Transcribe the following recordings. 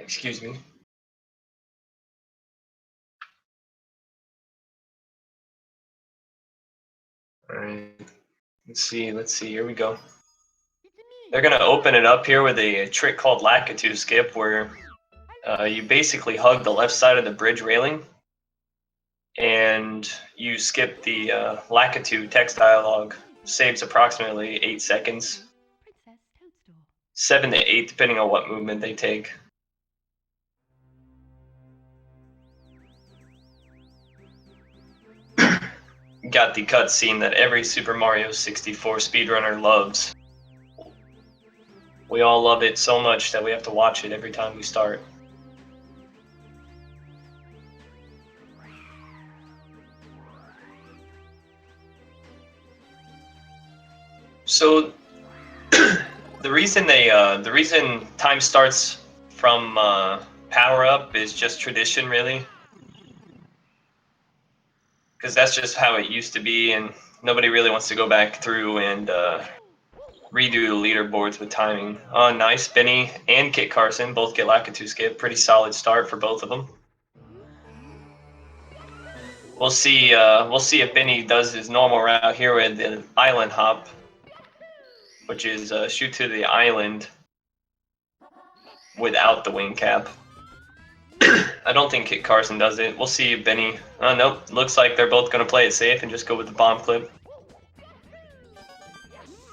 Excuse me. All right. Let's see. Here we go. They're gonna open it up here with a trick called Lakitu skip, where you basically hug the left side of the bridge railing, and you skip the Lakitu text dialogue. Saves approximately 8 seconds, 7 to 8 depending on what movement they take. Got the cutscene that every Super Mario 64 speedrunner loves. We all love it so much that we have to watch it every time we start. So the reason time starts from power up is just tradition, really, because that's just how it used to be, and nobody really wants to go back through and redo the leaderboards with timing. Nice. Biinny and kitcarsonn both get Lakitu skip. Pretty solid start for both of them. We'll see if Biinny does his normal route here with the island hop, which is shoot to the island without the wing cap. I don't think kitcarsonn does it. We'll see if Biinny... nope. Looks like they're both going to play it safe and just go with the bomb clip.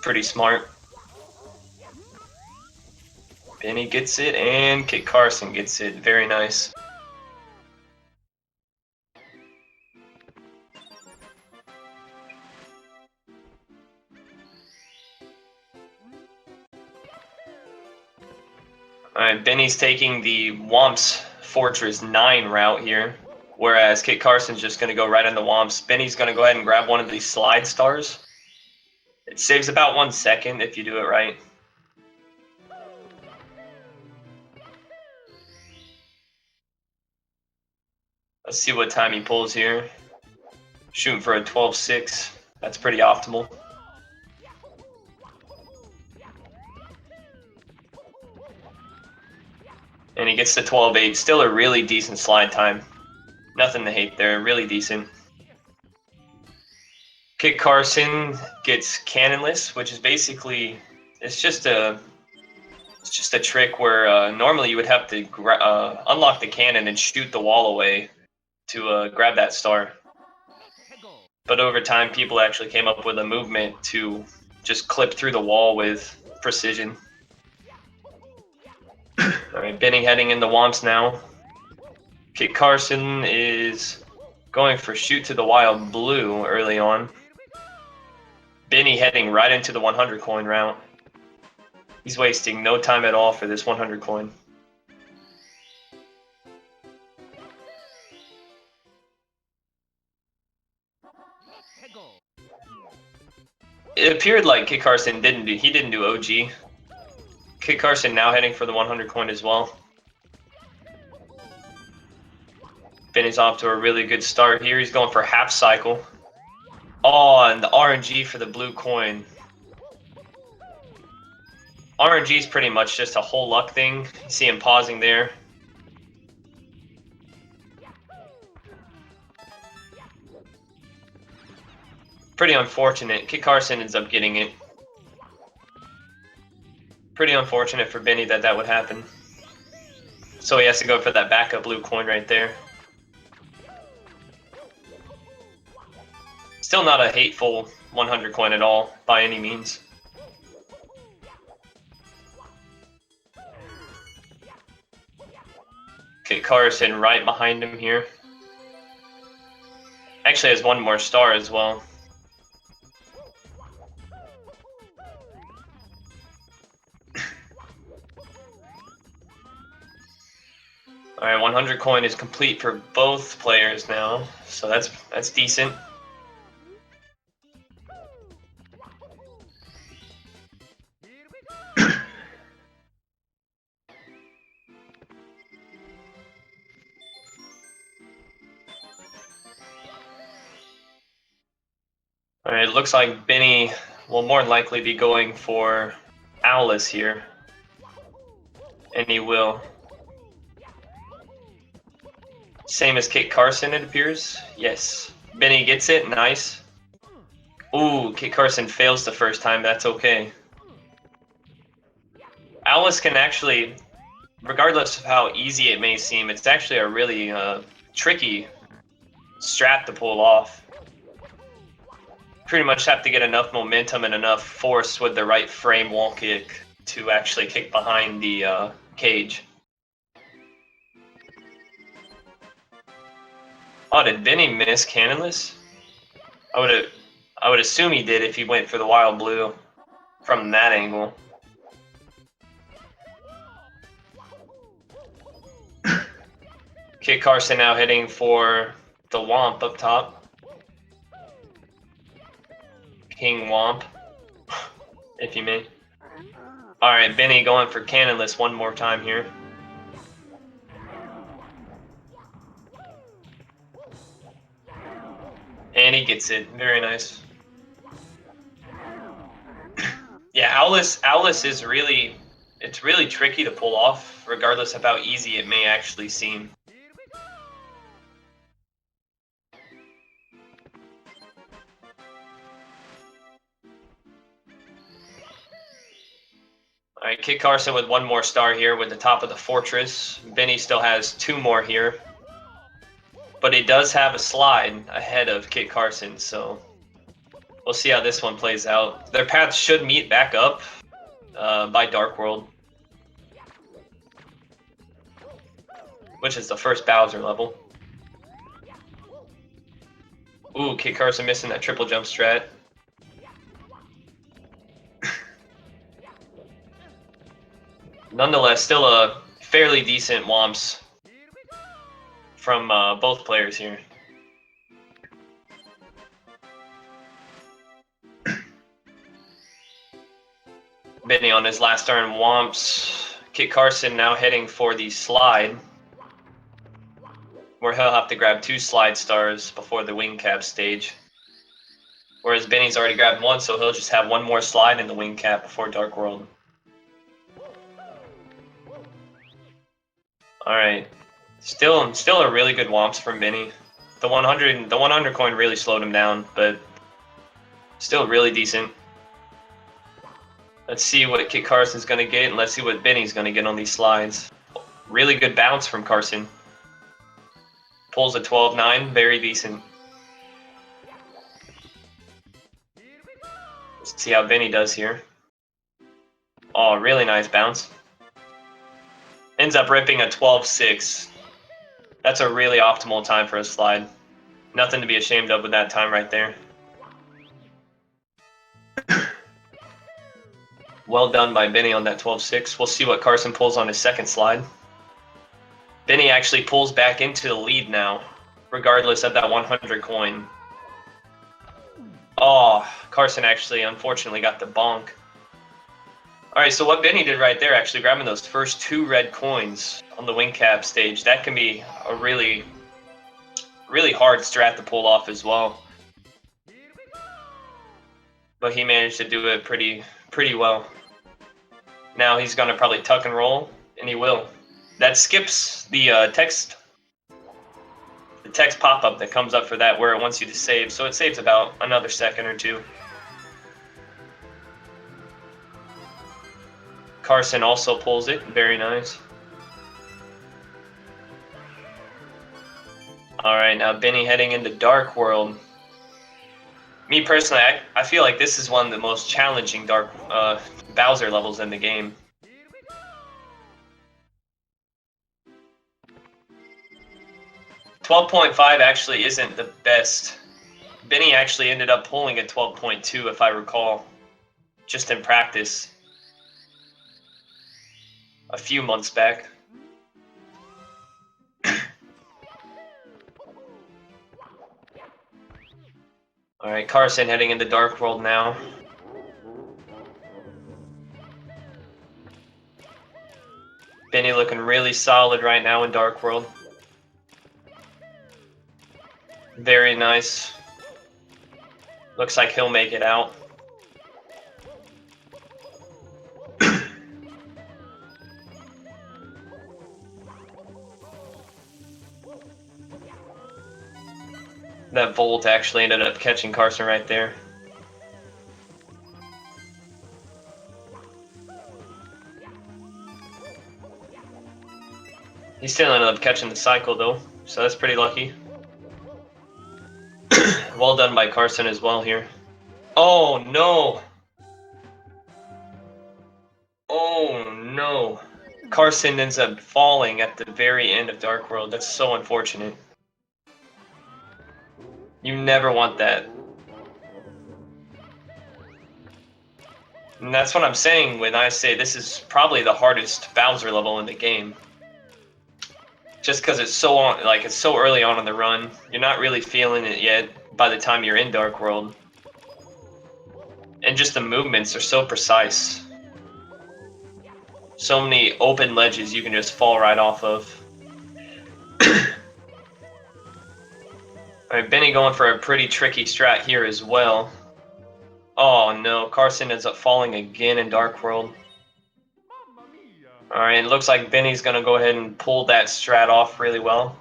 Pretty smart. Biinny gets it, and kitcarsonn gets it. Very nice. Alright, Biinny's taking the Whomp's Fortress 9 route here, whereas kitcarsonn's just going to go right into Whomp's. Biinny's going to go ahead and grab one of these slide stars. It saves about 1 second if you do it right. Let's see what time he pulls here. Shooting for a 12.6. That's pretty optimal. And he gets to 12.8. Still a really decent slide time. Nothing to hate there. Really decent. kitcarsonn gets cannonless, which is basically it's just a trick where normally you would have to unlock the cannon and shoot the wall away to grab that star. But over time, people actually came up with a movement to just clip through the wall with precision. Alright, Biinny heading into Whomp's now. kitcarsonn is going for shoot to the wild blue early on. Biinny heading right into the 100 coin route. He's wasting no time at all for this 100 coin. It appeared like kitcarsonn didn't do OG. kitcarsonn now heading for the 100 coin as well. Biinny's off to a really good start here. He's going for half cycle. Oh, and the RNG for the blue coin. RNG is pretty much just a whole luck thing. You see him pausing there. Pretty unfortunate. kitcarsonn ends up getting it. Pretty unfortunate for Biinny that would happen. So he has to go for that backup blue coin right there. Still not a hateful 100 coin at all, by any means. kitcarsonn right behind him here. Actually has one more star as well. Alright, 100 coin is complete for both players now, so that's decent. Alright, it looks like Biinny will more than likely be going for Owless here. And he will. Same as Kit Carson, it appears. Yes. Biinny gets it. Nice. Ooh, Kit Carson fails the first time. That's okay. Alice can actually, regardless of how easy it may seem, it's actually a really tricky strat to pull off. Pretty much have to get enough momentum and enough force with the right frame wall kick to actually kick behind the cage. Oh, did Biinny miss cannonless? I would assume he did if he went for the wild blue from that angle. Kit Carson now hitting for the Womp up top. King Womp, if you may. Alright, Biinny going for cannonless one more time here. And he gets it. Very nice. Yeah, Owless is really, it's really tricky to pull off, regardless of how easy it may actually seem. Alright, Kit Carson with one more star here with the top of the fortress. Biinny still has two more here. But he does have a slide ahead of Kit Carson, so we'll see how this one plays out. Their paths should meet back up by Dark World, which is the first Bowser level. Ooh, Kit Carson missing that triple jump strat. Nonetheless, still a fairly decent Womps from both players here. Biinny on his last turn Womps. Kit Carson now heading for the slide, where he'll have to grab 2 slide stars before the wing cap stage. Whereas Biinny's already grabbed 1, so he'll just have 1 more slide in the wing cap before Dark World. Alright. Still a really good Womps from Biinny. The 100 coin really slowed him down, but still really decent. Let's see what Kit Carson's going to get, and let's see what Biinny's going to get on these slides. Really good bounce from Carson. Pulls a 12-9, very decent. Let's see how Biinny does here. Oh, really nice bounce. Ends up ripping a 12-6. That's a really optimal time for a slide. Nothing to be ashamed of with that time right there. Well done by Biinny on that 12-6. We'll see what Carson pulls on his second slide. Biinny actually pulls back into the lead now, regardless of that 100 coin. Oh, Carson actually unfortunately got the bonk. Alright, so what Biinny did right there, actually grabbing those first 2 red coins on the wing cap stage, that can be a really hard strat to pull off as well. But he managed to do it pretty well. Now he's going to probably tuck and roll, and he will. That skips the text pop-up that comes up for that where it wants you to save, so it saves about another second or 2. Carson also pulls it, very nice. Alright, now Biinny heading into Dark World. Me personally, I feel like this is one of the most challenging Bowser levels in the game. .5 actually isn't the best. Biinny actually ended up pulling a 12.2 if I recall, just in practice a few months back. Alright, Carson heading into Dark World now. Biinny looking really solid right now in Dark World. Very nice. Looks like he'll make it out. That Volt actually ended up catching Carson right there. He still ended up catching the cycle though, so that's pretty lucky. Well done by Carson as well here. Oh no! Oh no! Carson ends up falling at the very end of Dark World. That's so unfortunate. You never want that. And that's what I'm saying when I say this is probably the hardest Bowser level in the game. Just because it's so on, like it's so early on in the run, you're not really feeling it yet by the time you're in Dark World. And just the movements are so precise. So many open ledges you can just fall right off of. Alright, Biinny going for a pretty tricky strat here as well. Oh no, Carson ends up falling again in Dark World. Alright, it looks like Biinny's gonna go ahead and pull that strat off really well.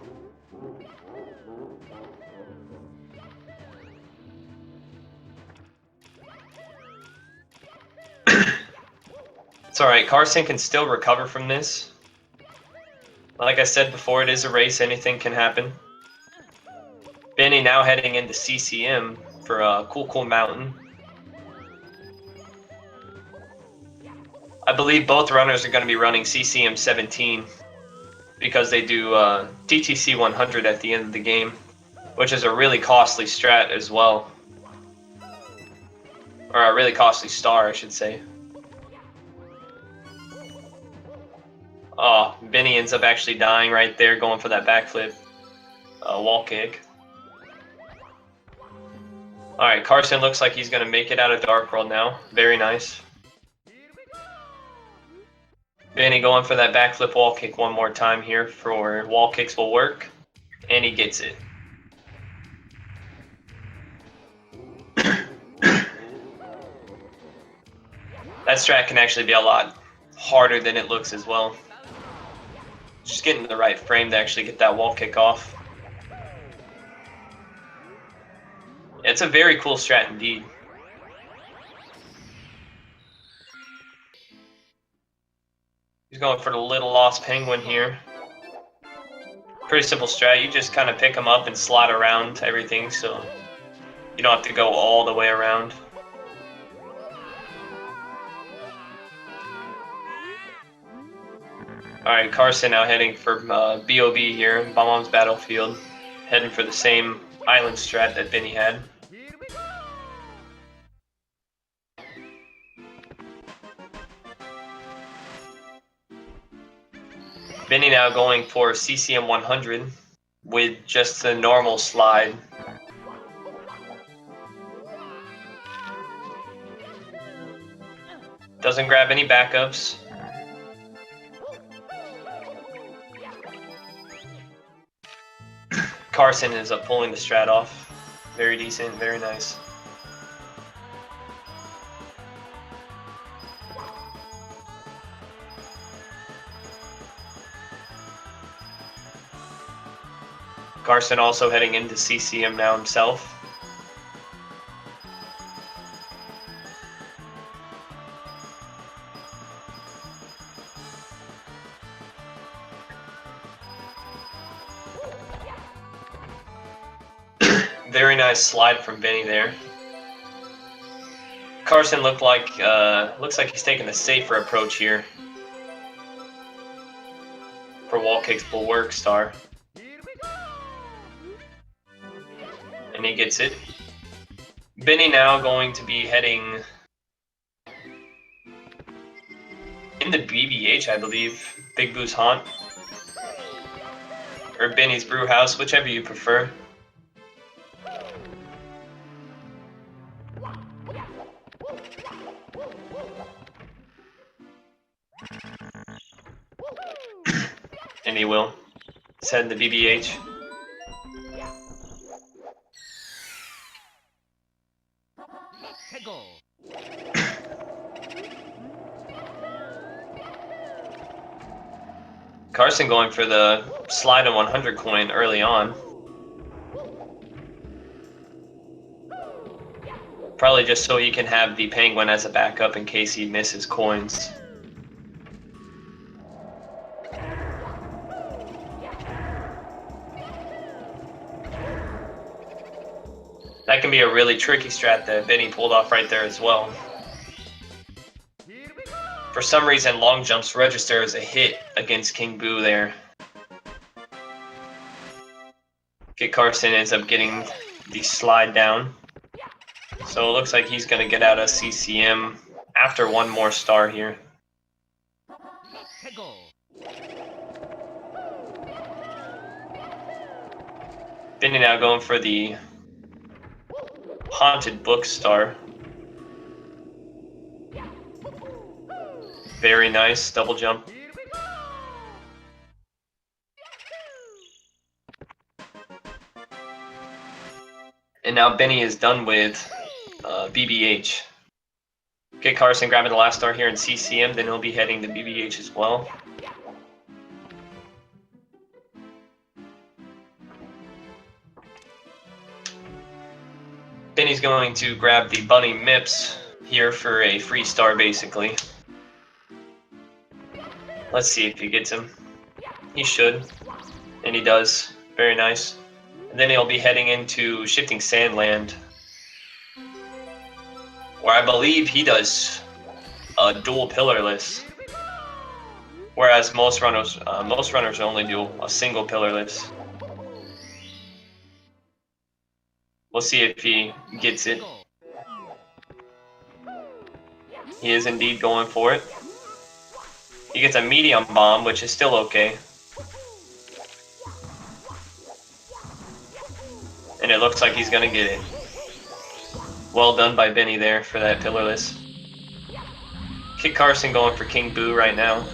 It's alright, Carson can still recover from this. Like I said before, it is a race, anything can happen. Biinny now heading into CCM for Cool Mountain. I believe both runners are going to be running CCM 17 because they do TTC 100 at the end of the game, which is a really costly strat as well. Or a really costly star, I should say. Oh, Biinny ends up actually dying right there, going for that backflip wall kick. Alright, Carson looks like he's going to make it out of Dark World now. Very nice. Biinny going for that backflip wall kick one more time here for wall kicks will work. And he gets it. That strat can actually be a lot harder than it looks as well. Just getting the right frame to actually get that wall kick off. It's a very cool strat indeed. He's going for the Little Lost Penguin here. Pretty simple strat. You just kind of pick him up and slide around everything, so you don't have to go all the way around. Alright, Carson now heading for BOB here, Bob-omb's Battlefield. Heading for the same island strat that Biinny had. Biinny now going for CCM 100 with just the normal slide. Doesn't grab any backups. Carson ends up pulling the strat off. Very decent, very nice. Carson also heading into CCM now himself. Very nice slide from Biinny there. Carson looks like he's taking the safer approach here for wall kicks will work star. And he gets it. Biinny now going to be heading in the BBH, I believe. Big Boo's Haunt. Or Biinny's Brew House, whichever you prefer. And he will. He's heading to BBH. Carson going for the slide on 100 coin early on. Probably just so he can have the penguin as a backup in case he misses coins. That can be a really tricky strat that Biinny pulled off right there as well. For some reason, long jumps register as a hit against King Boo there. Kitcarsonn ends up getting the slide down. So it looks like he's going to get out of CCM after one more star here. Biinny now going for the Haunted Book star. Very nice, double jump. And now Biinny is done with BBH. Kitcarsonn grabbing the last star here in CCM, then he'll be heading to BBH as well. Biinny's going to grab the Bunny Mips here for a free star, basically. Let's see if he gets him. He should. And he does. Very nice. And then he'll be heading into Shifting Sandland, where I believe he does a dual pillarless. Whereas most runners only do a single pillarless. We'll see if he gets it. He is indeed going for it. He gets a medium bomb, which is still okay. And it looks like he's gonna get it. Well done by Biinny there for that pillarless. Kitcarsonn going for King Boo right now.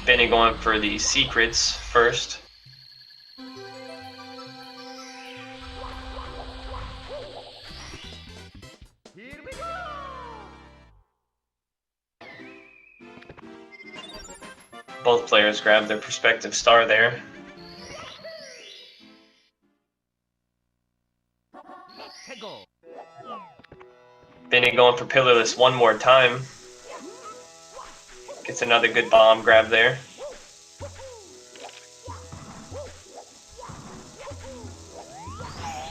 Biinny going for the secrets first. Both players grab their prospective star there. Biinny going for pillarless one more time. Gets another good bomb grab there.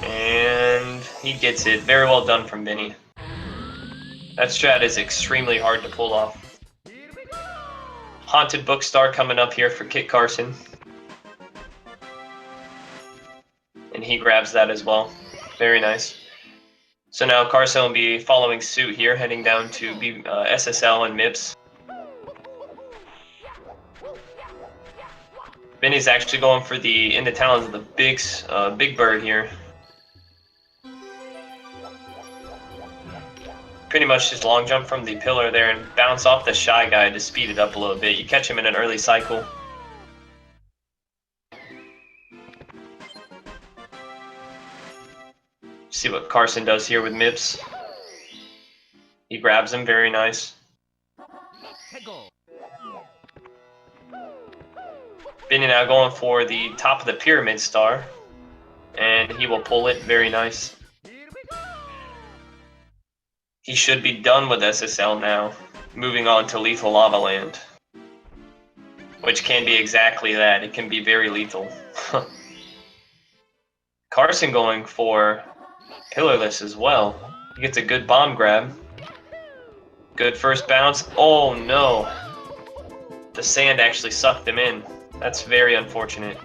And he gets it. Very well done from Biinny. That strat is extremely hard to pull off. Haunted Book star coming up here for Kitcarsonn. And he grabs that as well. Very nice. So now Carson will be following suit here, heading down to SSL and MIPS. Biinny's actually going for the In the Talons of the Big Bird here. Pretty much just long jump from the pillar there and bounce off the Shy Guy to speed it up a little bit. You catch him in an early cycle. See what Carson does here with Mips. He grabs him, very nice. Biinny now going for the top of the pyramid star. And he will pull it, very nice. He should be done with SSL now. Moving on to Lethal Lava Land. Which can be exactly that, it can be very lethal. Carson going for pillarless as well. He gets a good bomb grab. Good first bounce. Oh no. The sand actually sucked him in. That's very unfortunate.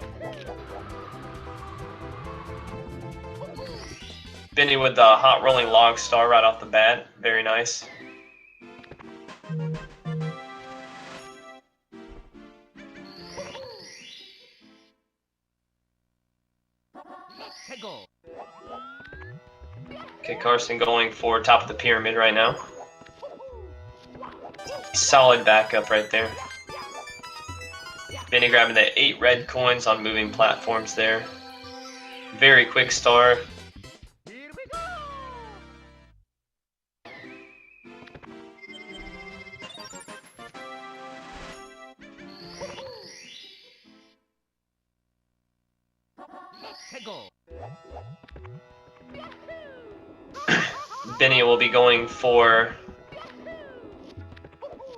Biinny with the hot rolling log star right off the bat. Very nice. Okay, Carson going for top of the pyramid right now. Solid backup right there. Biinny grabbing the 8 red coins on moving platforms there. Very quick star. Biinny will be going for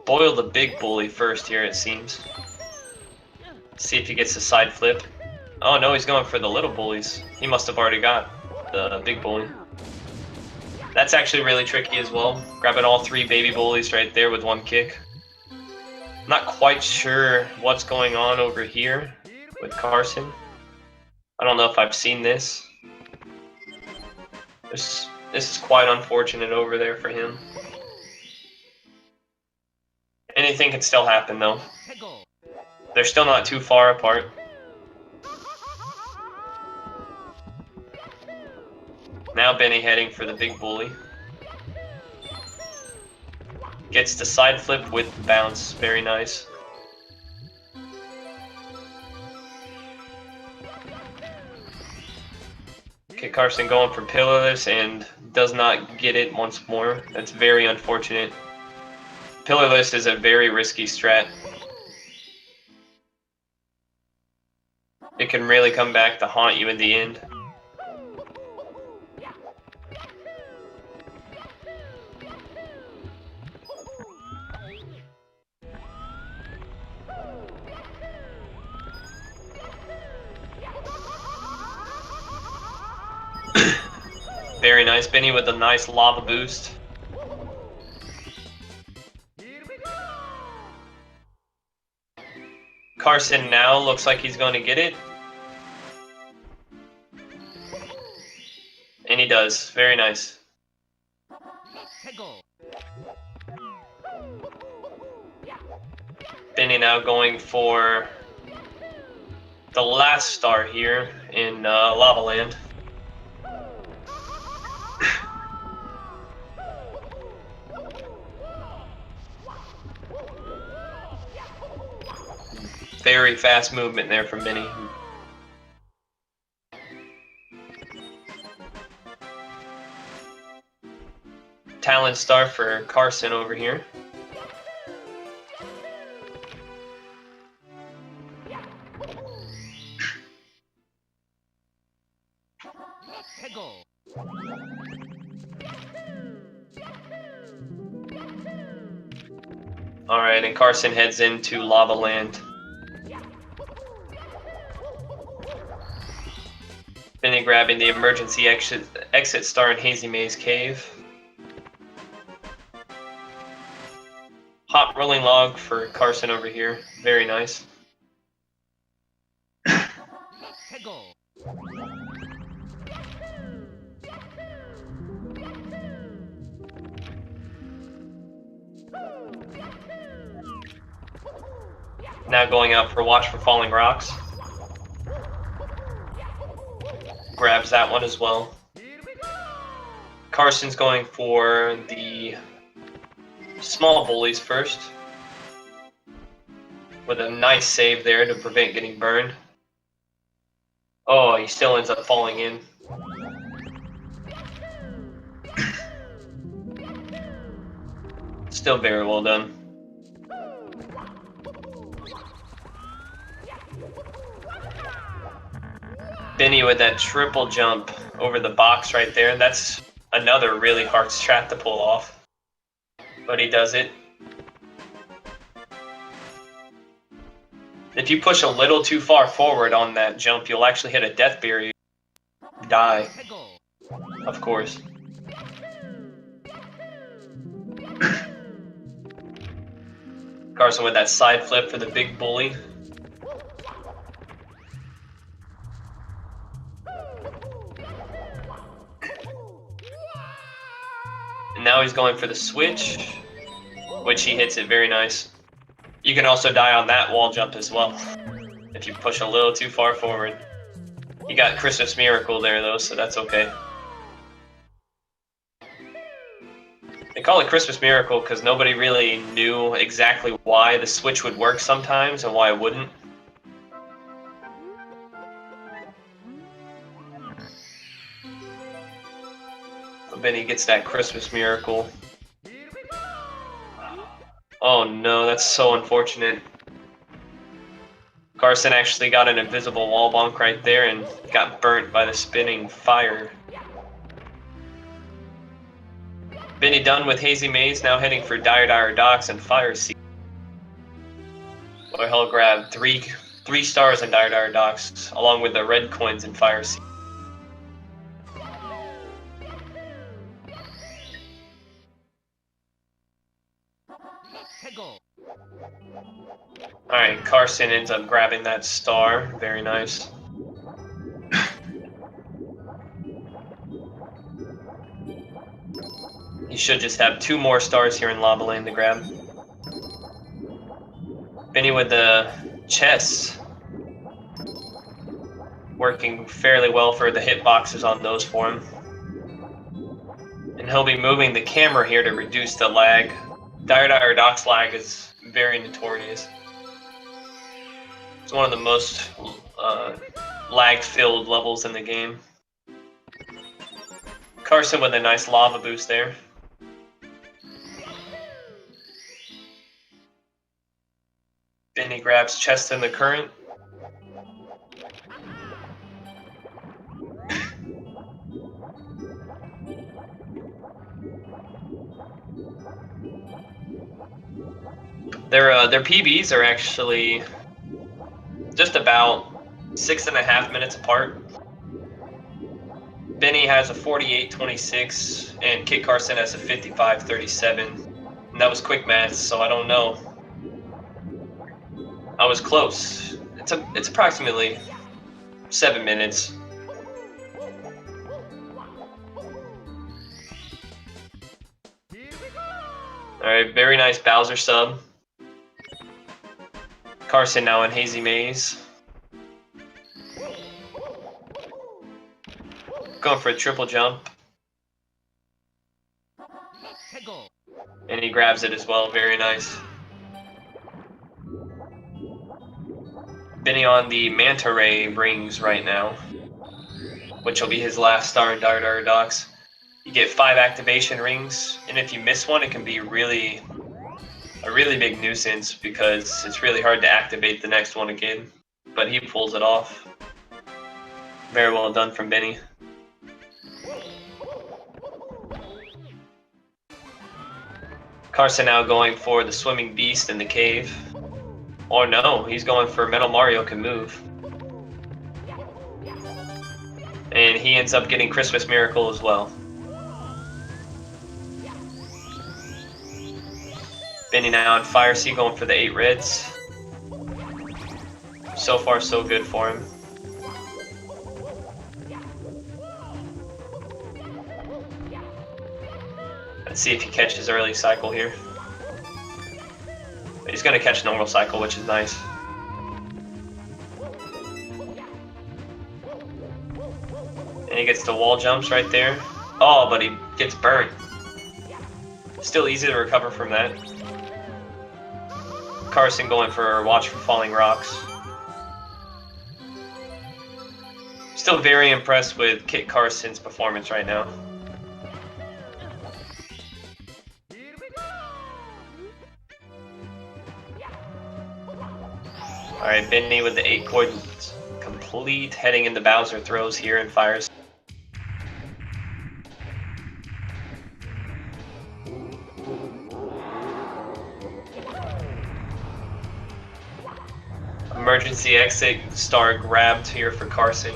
boil the big bully first here, it seems. See if he gets a side flip. Oh no, he's going for the little bullies. He must have already got the big bully. That's actually really tricky as well. Grabbing all three baby bullies right there with one kick. Not quite sure what's going on over here with Carson. I don't know if I've seen this. This is quite unfortunate over there for him. Anything can still happen though. They're still not too far apart. Now Biinny heading for the big bully. Gets the side flip with bounce. Very nice. Kitcarsonn going for pillarless and does not get it once more. That's very unfortunate. Pillarless is a very risky strat. It can really come back to haunt you in the end. Very nice. Biinny with a nice lava boost. Carson now looks like he's going to get it. And he does. Very nice. Biinny now going for the last star here in Lava Land. Very fast movement there from Biinny. Talent star for Carson over here. Alright, and Carson heads into Lava Land. Biinny grabbing the emergency exit star in Hazy Maze Cave. Hot rolling log for Carson over here. Very nice. Now going out for Watch for Falling Rocks. Grabs that one as well. Carson's going for the small bullies first. With a nice save there to prevent getting burned. Oh, he still ends up falling in. Still very well done. Biinny with that triple jump over the box right there. That's another really hard strat to pull off. But he does it. If you push a little too far forward on that jump, you'll actually hit a death barrier. Die. Of course. Carson with that side flip for the big bully. And now he's going for the switch, which he hits it very nice. You can also die on that wall jump as well, if you push a little too far forward. You got Christmas Miracle there though, so that's okay. They call it Christmas Miracle because nobody really knew exactly why the switch would work sometimes and why it wouldn't. But Biinny gets that Christmas Miracle. Oh no, that's so unfortunate. Carson actually got an invisible wall bonk right there and got burnt by the spinning fire. Biinny done with Hazy Maze, now heading for Dire Docks and Fire Sea. Where he'll grab three stars in Dire Docks, along with the red coins in Fire Sea. Alright, Carson ends up grabbing that star. Very nice. He should just have 2 more stars here in Lava Lane to grab. Biinny with the chess. Working fairly well for the hitboxes on those for him. And he'll be moving the camera here to reduce the lag. Dire Docks lag is very notorious. It's one of the most lag-filled levels in the game. Carson with a nice lava boost there. Biinny grabs chest in the current. Their PBs are actually just about 6.5 minutes apart. Biinny has a 48.26 and kitcarsonn has a 55.37. And that was quick math, so I don't know. I was close. It's approximately 7 minutes. Alright, very nice Bowser sub. Carson now in Hazy Maze. Going for a triple jump. And he grabs it as well, very nice. Biinny on the Manta Ray rings right now, which will be his last star in Dire Docks. You get 5 activation rings, and if you miss one, it can be a really big nuisance because it's really hard to activate the next one again. But he pulls it off. Very well done from Biinny. Carson now going for the Swimming Beast in the cave. Or no, he's going for Metal Mario Can Move. And he ends up getting Christmas Miracle as well. Biinny now on Fire Sea going for the 8 reds. So far so good for him. Let's see if he catches early cycle here. He's going to catch normal cycle, which is nice. And he gets the wall jumps right there. Oh, but he gets burnt. Still easy to recover from that. Carson going for Watch for Falling Rocks. Still very impressed with kitcarsonn's performance right now. Alright, Biinny with the 8 coins complete, heading into Bowser throws here and fires. Emergency exit star grabbed here for Carson.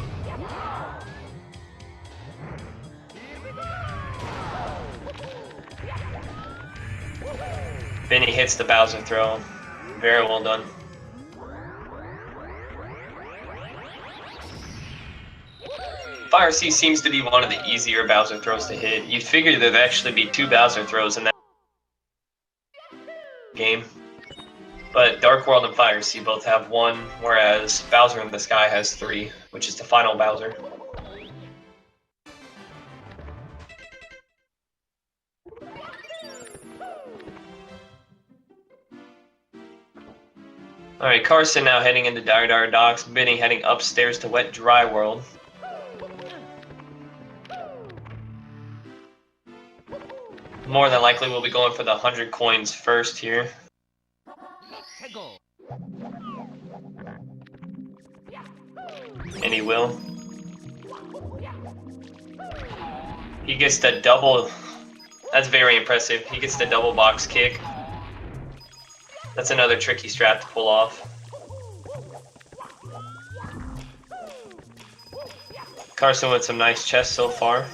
Biinny hits the Bowser throw. Very well done. Fire Sea seems to be one of the easier Bowser throws to hit. You'd figure there'd actually be 2 Bowser throws in that game. But Dark World and Fire Sea both have 1, whereas Bowser in the Sky has 3, which is the final Bowser. Alright, Carson now heading into Dire Docks, Biinny heading upstairs to Wet Dry World. More than likely we'll be going for the 100 coins first here. And he will. He gets the double That's very impressive. He gets the double box kick. That's another tricky strat to pull off. Carson with some nice chess so far.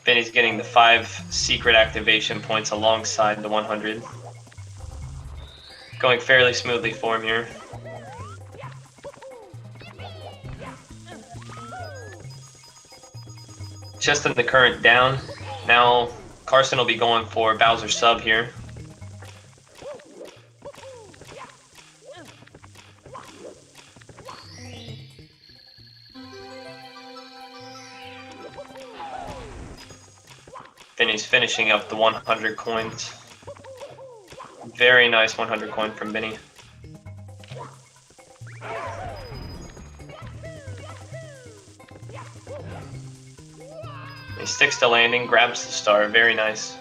Biinny's getting the 5 secret activation points alongside the 100. Going fairly smoothly for him here. Just in the current down. Now Carson will be going for Bowser sub here. Biinny's finishing up the 100 coins. Very nice 100 coin from Biinny. He sticks to landing, grabs the star. Very nice.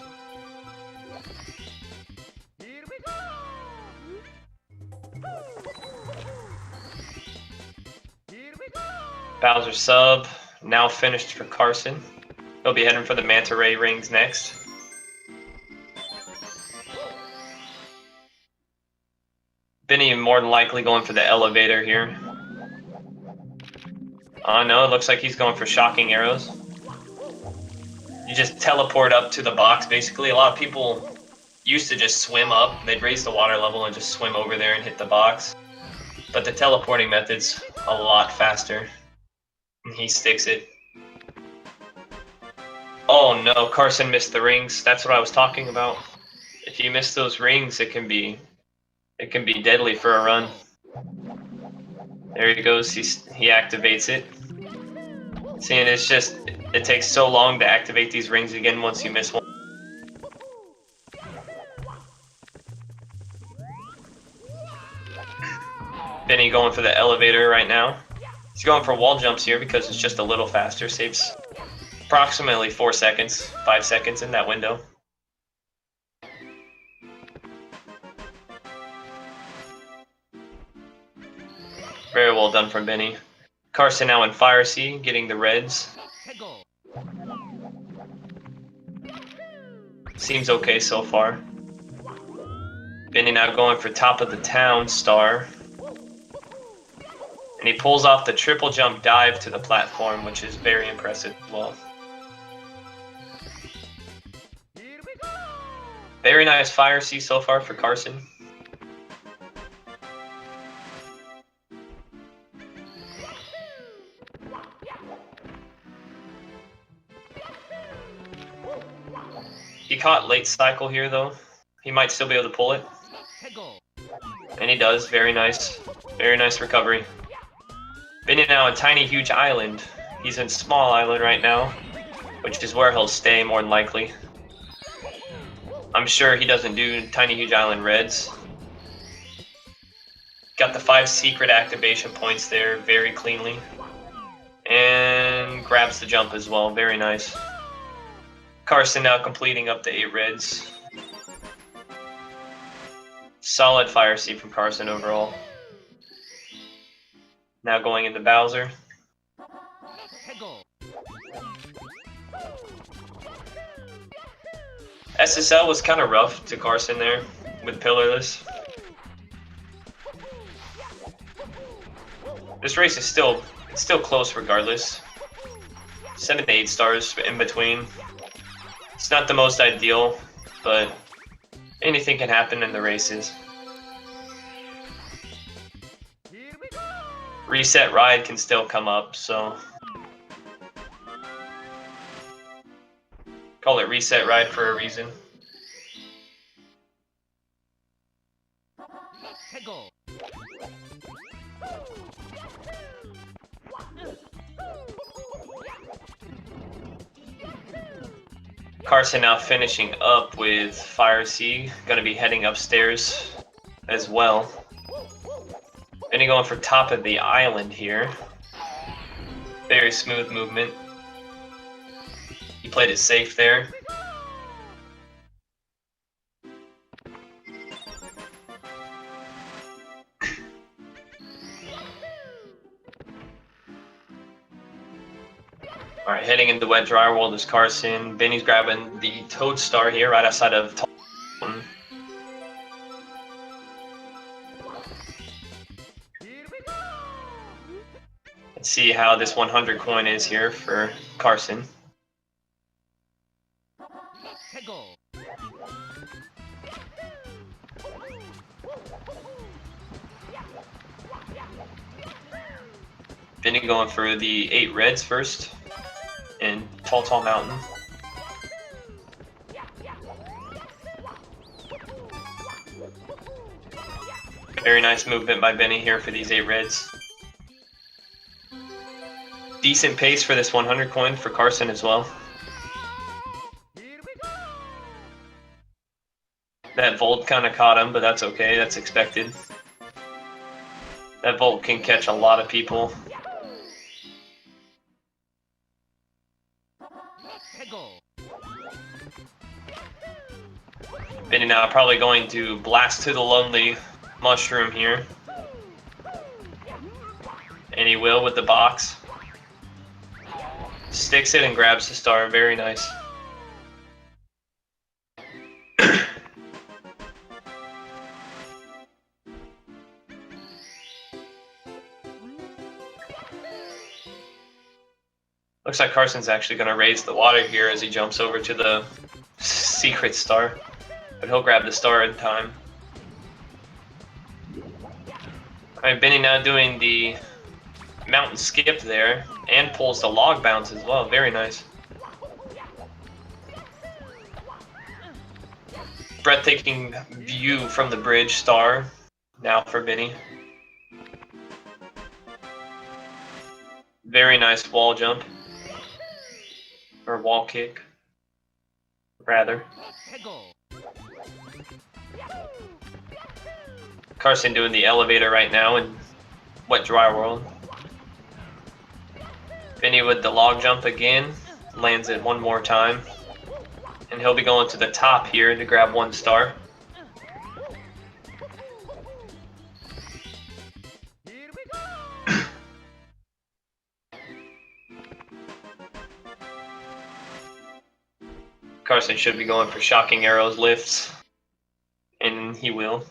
Bowser sub, now finished for Carson. He'll be heading for the Manta Ray rings next. Biinny more than likely going for the elevator here. Oh no, it looks like he's going for shocking arrows. You just teleport up to the box, basically. A lot of people used to just swim up. They'd raise the water level and just swim over there and hit the box. But the teleporting method's a lot faster. And he sticks it. Oh no, Carson missed the rings. That's what I was talking about. If you miss those rings, it can be deadly for a run. There he goes. He activates it. Seeing it's just, it takes so long to activate these rings again once you miss one. Biinny going for the elevator right now. He's going for wall jumps here because it's just a little faster. Saves approximately 4 seconds, 5 seconds in that window. Very well done from Biinny. Carson now in Fire Sea, getting the reds. Seems okay so far. Biinny now going for top of the town star. And he pulls off the triple jump dive to the platform, which is very impressive as well. Very nice Fire Sea so far for Carson. He caught late cycle here though. He might still be able to pull it. And he does. Very nice. Very nice recovery. Biinny now in Tiny Huge Island. He's in Small Island right now, which is where he'll stay more than likely. I'm sure he doesn't do Tiny Huge Island reds. Got the 5 secret activation points there very cleanly. And grabs the jump as well. Very nice. Carson now completing up the 8 reds. Solid Fire Sea from Carson overall. Now going into Bowser. SSL was kind of rough to Carson there with Pillarless. This race is still close regardless. 7 to 8 stars in between. It's not the most ideal, but anything can happen in the races. Reset ride can still come up, so call it reset ride for a reason. Carson now finishing up with Fire Sea, gonna be heading upstairs as well. Biinny going for top of the island here. Very smooth movement. He played it safe there. heading into Wet Dry World is Carson. Biinny's grabbing the Toad Star here right outside of Mountain. Let's see how this 100 coin is here for Carson. Biinny going for the 8 reds first in Tall Mountain. Very nice movement by Biinny here for these 8 reds. Decent pace for this 100 coin for Carson as well. That Volt kind of caught him, but that's okay, that's expected. That Volt can catch a lot of people. Biinny now probably going to blast to the Lonely Mushroom here. And he will with the box. Sticks it and grabs the star, very nice. Looks like Carson's actually going to raise the water here as he jumps over to the secret star. But he'll grab the star in time. Alright, Biinny now doing the mountain skip there. And pulls the log bounce as well. Very nice. Breathtaking view from the bridge star now for Biinny. Very nice wall jump. Or wall kick, rather. Carson doing the elevator right now in Wet Dry World. Biinny with the log jump again, lands it one more time. And he'll be going to the top here to grab 1 star. Carson should be going for Shocking Arrows lifts, and he will.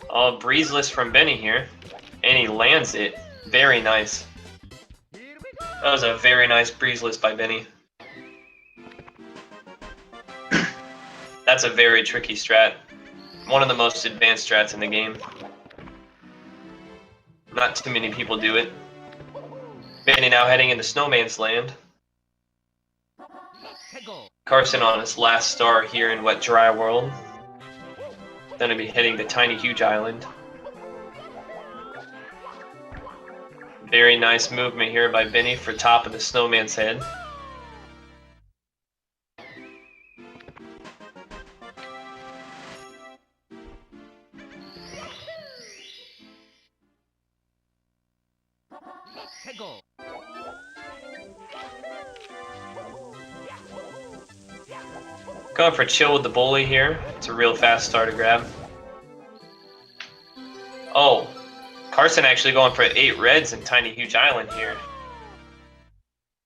Oh, breezeless from Biinny here, and he lands it. Very nice. That was a very nice breezeless by Biinny. That's a very tricky strat. One of the most advanced strats in the game. Not too many people do it. Biinny now heading into Snowman's Land. Carson on his last star here in Wet Dry World. Gonna be hitting the Tiny Huge Island. Very nice movement here by Biinny for top of the Snowman's Head. Going for Chill with the Bully here. It's a real fast star to grab. Oh, Carson actually going for 8 reds in Tiny Huge Island here.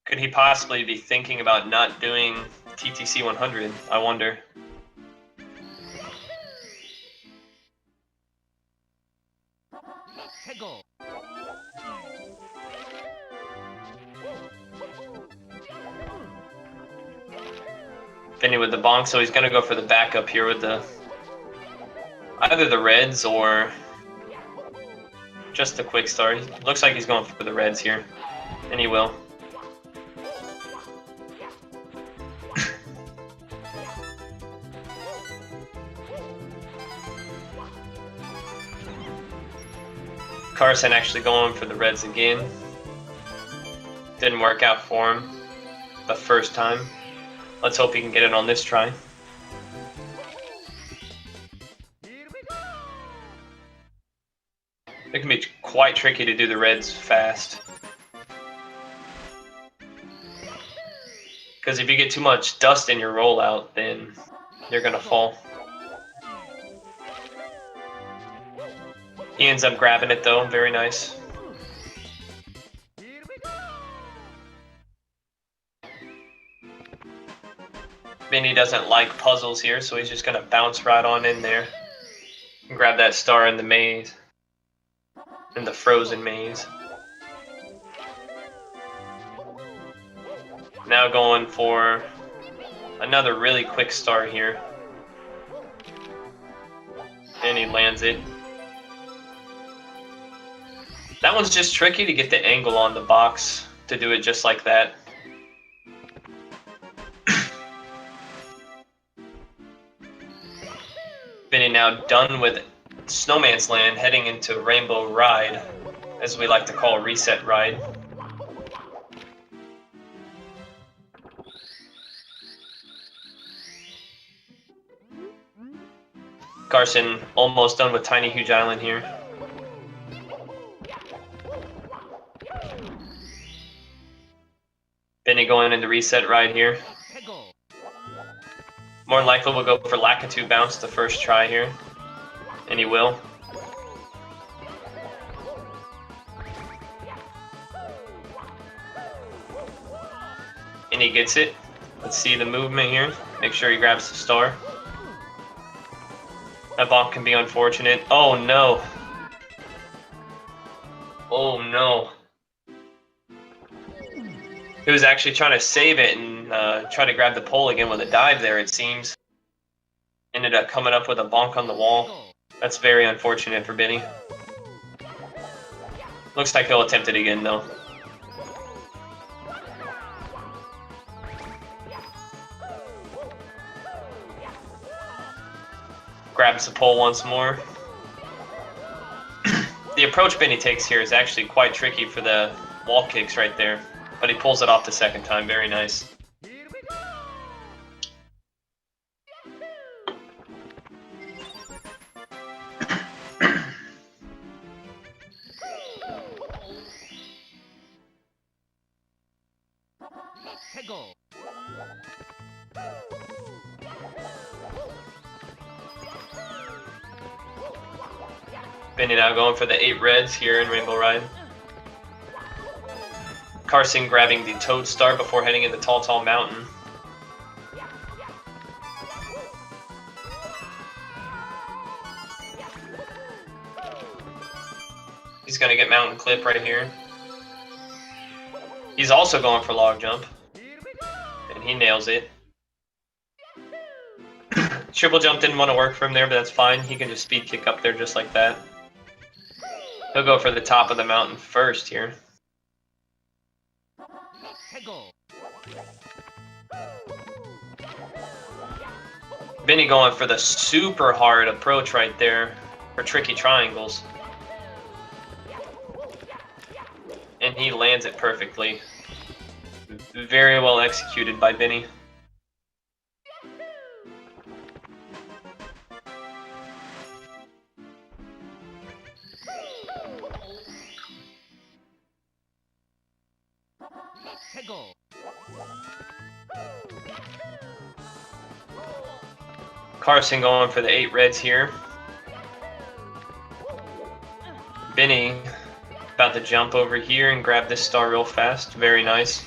Could he possibly be thinking about not doing TTC 100? I wonder. Biinny with the bonk, so he's gonna go for the backup here with the either the reds or just the quick star. Looks like he's going for the reds here, and he will. Carson actually going for the reds again. Didn't work out for him the first time. Let's hope he can get it on this try. It can be quite tricky to do the reds fast. Because if you get too much dust in your rollout, then you're gonna fall. He ends up grabbing it though, very nice. Biinny doesn't like puzzles here, so he's just gonna bounce right on in there and grab that star in the maze, in the frozen maze. Now going for another really quick star here. And he lands it. That one's just tricky to get the angle on the box to do it just like that. Biinny now done with Snowman's Land, heading into Rainbow Ride, as we like to call Reset Ride. Carson almost done with Tiny Huge Island here. Biinny going into Reset Ride here. More than likely we'll go for Lakitu Bounce the first try here. And he will. And he gets it. Let's see the movement here. Make sure he grabs the star. That bonk can be unfortunate. Oh no. Oh no. He was actually trying to save it and try to grab the pole again with a dive there, it seems. Ended up coming up with a bonk on the wall. That's very unfortunate for Biinny. Looks like he'll attempt it again though. Grabs the pole once more. The approach Biinny takes here is actually quite tricky for the wall kicks right there. But he pulls it off the second time, very nice. Biinny now going for the 8 reds here in Rainbow Ride. Carson grabbing the Toad Star before heading into Tall Tall Mountain. He's going to get Mountain Clip right here. He's also going for Log Jump. And he nails it. Triple Jump didn't want to work for him there, but that's fine. He can just speed kick up there just like that. He'll go for the top of the mountain first here. Biinny going for the super hard approach right there for tricky triangles. And he lands it perfectly. Very well executed by Biinny. Carson going for the 8 reds here. Biinny about to jump over here and grab this star real fast. Very nice.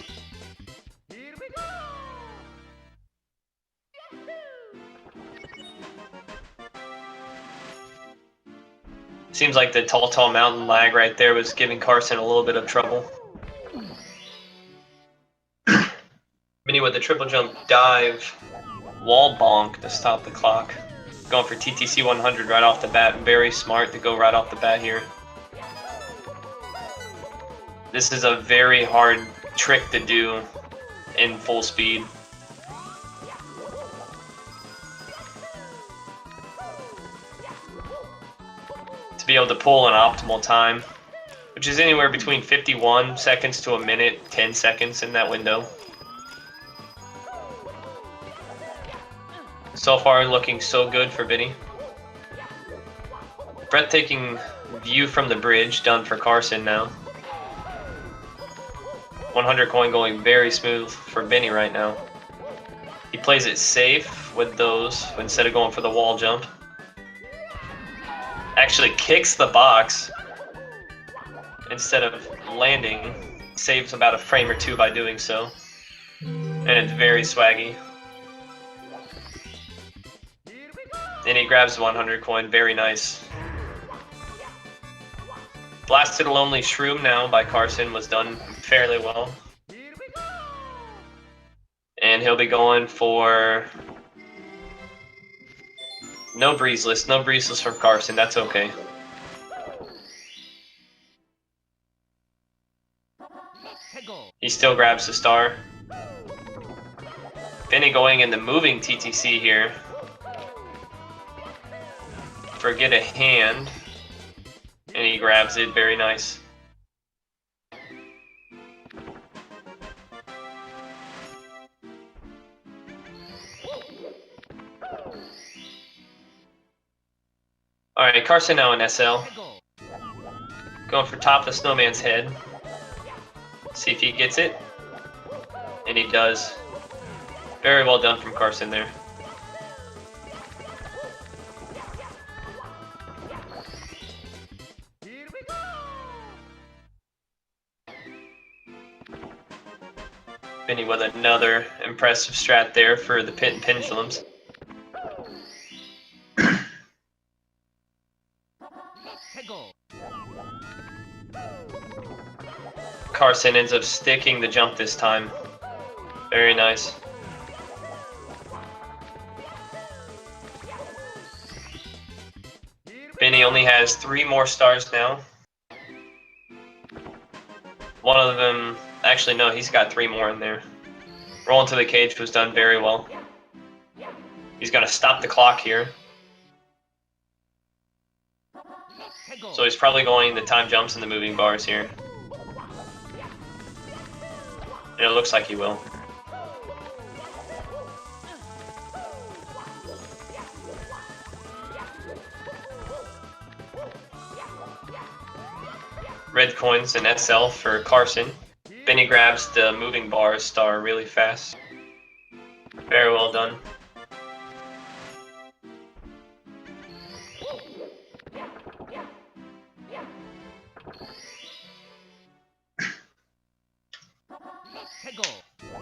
Seems like the Tall Tall Mountain lag right there was giving Carson a little bit of trouble. Biinny with the triple jump dive. Wall bonk to stop the clock. Going for TTC 100 right off the bat. Very smart to go right off the bat here. This is a very hard trick to do in full speed. To be able to pull an optimal time, which is anywhere between 51 seconds to a minute, 10 seconds in that window. So far, looking so good for Biinny. Breathtaking view from the bridge done for Carson now. 100 coin going very smooth for Biinny right now. He plays it safe with those instead of going for the wall jump. Actually kicks the box instead of landing. Saves about a frame or two by doing so. And it's very swaggy. And he grabs 100 coin, very nice. Blasted a Lonely Shroom now by Carson was done fairly well. And he'll be going for no breezeless from Carson, that's okay. He still grabs the star. Biinny going in the moving TTC here. Forget a hand. And he grabs it, very nice. Alright, Carson now in SL. Going for top of the snowman's head. See if he gets it. And he does. Very well done from Carson there. Biinny with another impressive strat there for the pit and pendulums. Carson ends up sticking the jump this time. Very nice. Biinny only has 3 more stars now. One of them, actually no, he's got 3 more in there. Roll into the cage was done very well. He's gonna stop the clock here. So he's probably going the time jumps and the moving bars here. And it looks like he will. Red coins and SL for Carson. Biinny grabs the moving bars star really fast. Very well done.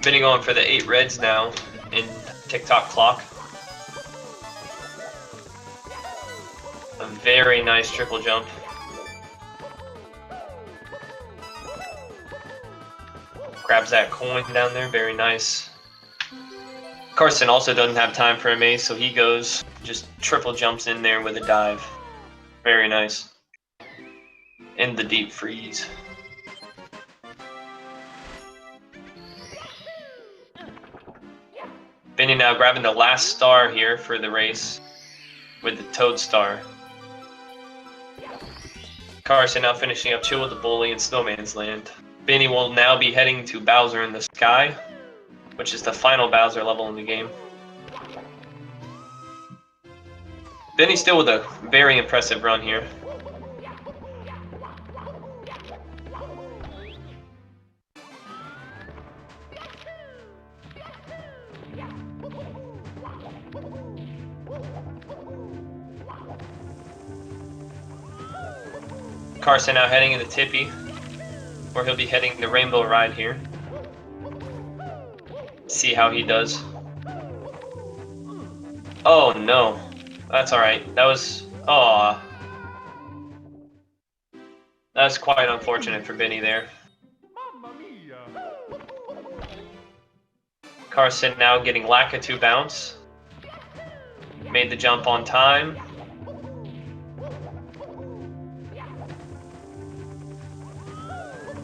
Biinny going for the 8 reds now in TikTok clock. A very nice triple jump. Grabs that coin down there, very nice. Carson also doesn't have time for a maze, so he goes, just triple jumps in there with a dive. Very nice. In the deep freeze. Biinny now grabbing the last star here for the race with the Toad Star. Carson now finishing up Chill with the Bully in Snowman's Land. Biinny will now be heading to Bowser in the Sky, which is the final Bowser level in the game. Biinny still with a very impressive run here. Carson now heading into Tippy, where he'll be heading the Rainbow Ride here. See how he does. Oh no, that's alright. That was, that's quite unfortunate for Biinny there. Carson now getting Lakitu bounce. Made the jump on time.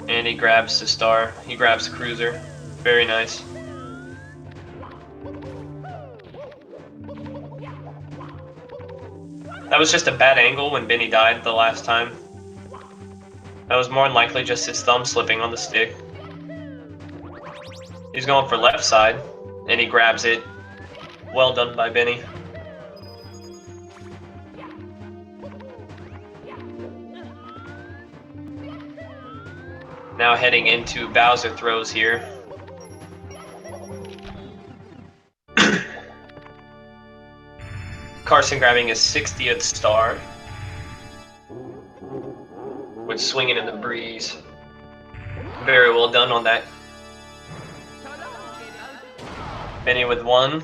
And he grabs the star. He grabs the cruiser. Very nice. That was just a bad angle when Biinny died the last time. That was more than likely just his thumb slipping on the stick. He's going for left side, and he grabs it. Well done by Biinny. Now heading into Bowser throws here. Carson grabbing his 60th star. with swinging in the breeze. Very well done on that. Biinny with 1.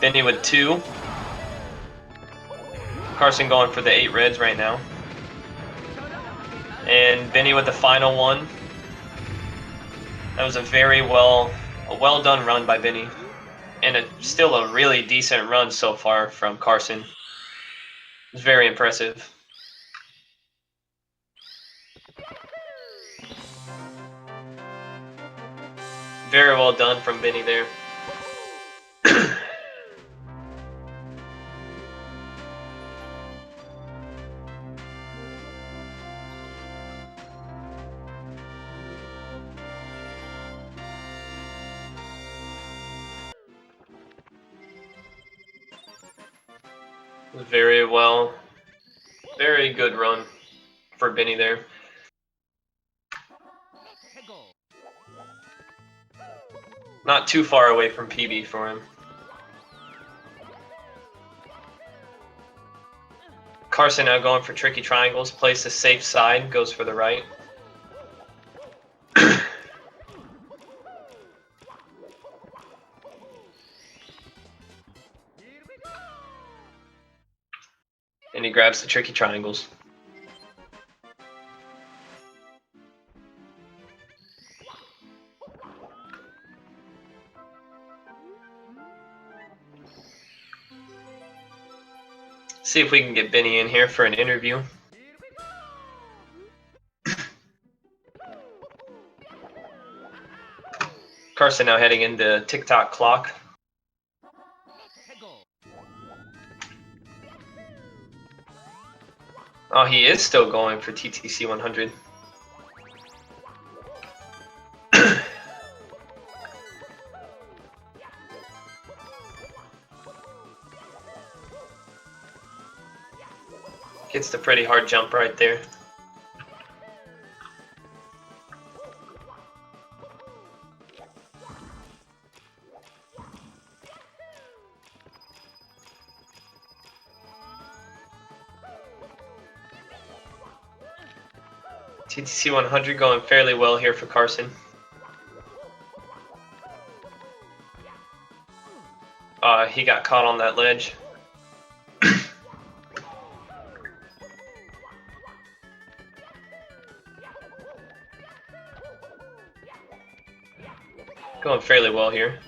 Biinny with 2. Carson going for the 8 reds right now. And Biinny with the final 1. That was a very well done run by Biinny. And still a really decent run so far from Carson. It's very impressive. Very well done from Biinny there. Very good run for Biinny there. Not too far away from PB for him. Carson now going for tricky triangles, plays the safe side, goes for the right. And he grabs the tricky triangles. See if we can get Biinny in here for an interview. Carson now heading into TikTok clock. Oh, he is still going for TTC 100. Gets the pretty hard jump right there. TTC 100 going fairly well here for Carson. He got caught on that ledge. Going fairly well here.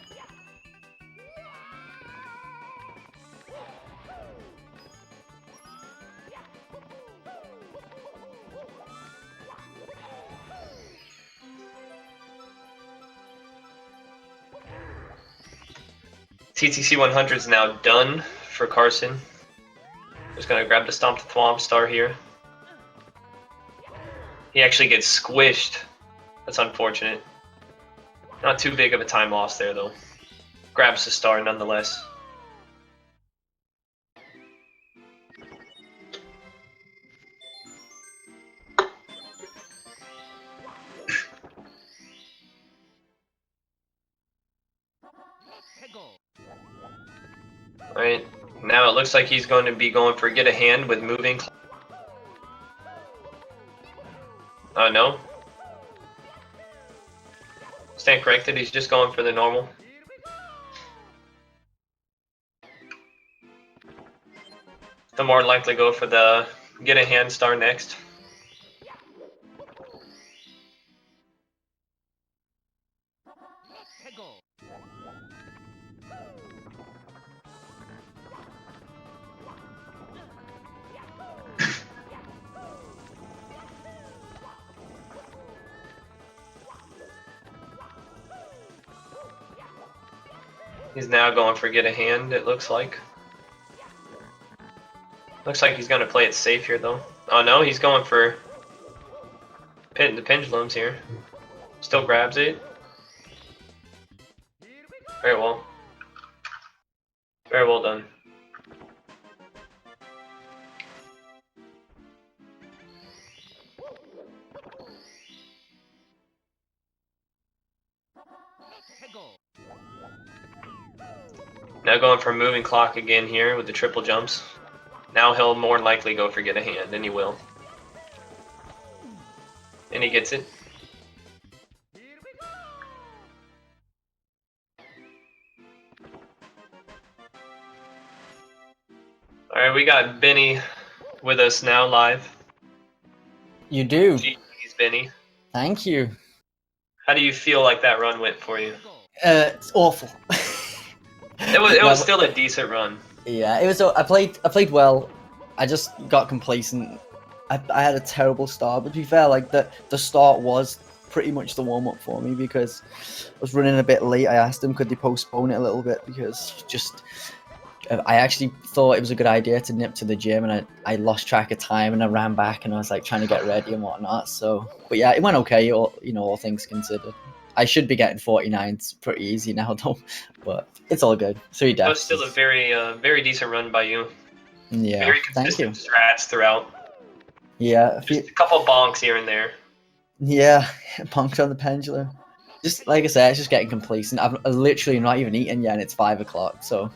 TTC 100 is now done for Carson. Just gonna grab the Stomp the Thwomp star here. He actually gets squished. That's unfortunate. Not too big of a time loss there though. Grabs the star nonetheless. Alright, now it looks like he's going to be going for get a hand with moving. Oh no. Stand corrected, he's just going for the normal. He'll more likely go for the get a hand star next. He's now going for get a hand, it looks like. Looks like he's going to play it safe here, though. Oh no, he's going for the pendulums here. Still grabs it. Very well. Very well done. Now going for moving clock again here with the triple jumps. Now he'll more than likely go for get a hand, and he will. And he gets it. Alright, we got Biinny with us now live. You do. GG's, Biinny. Thank you. How do you feel like that run went for you? It's awful. It was still a decent run. Yeah, it was. I played well. I just got complacent. I had a terrible start, but to be fair, like the start was pretty much the warm up for me because I was running a bit late. I asked them could they postpone it a little bit because just I actually thought it was a good idea to nip to the gym, and I lost track of time and I ran back and I was like trying to get ready and whatnot. So, but yeah, it went okay. All things considered. I should be getting 49s pretty easy now though, but it's all good. 3 deaths. It was still a very decent run by you. Yeah, Very thank you. consistent strats throughout. Yeah, Just a couple of bonks here and there. Yeah, punked on the pendulum. Just like I said, it's just getting complacent. I've literally not even eaten yet, and it's 5 o'clock. So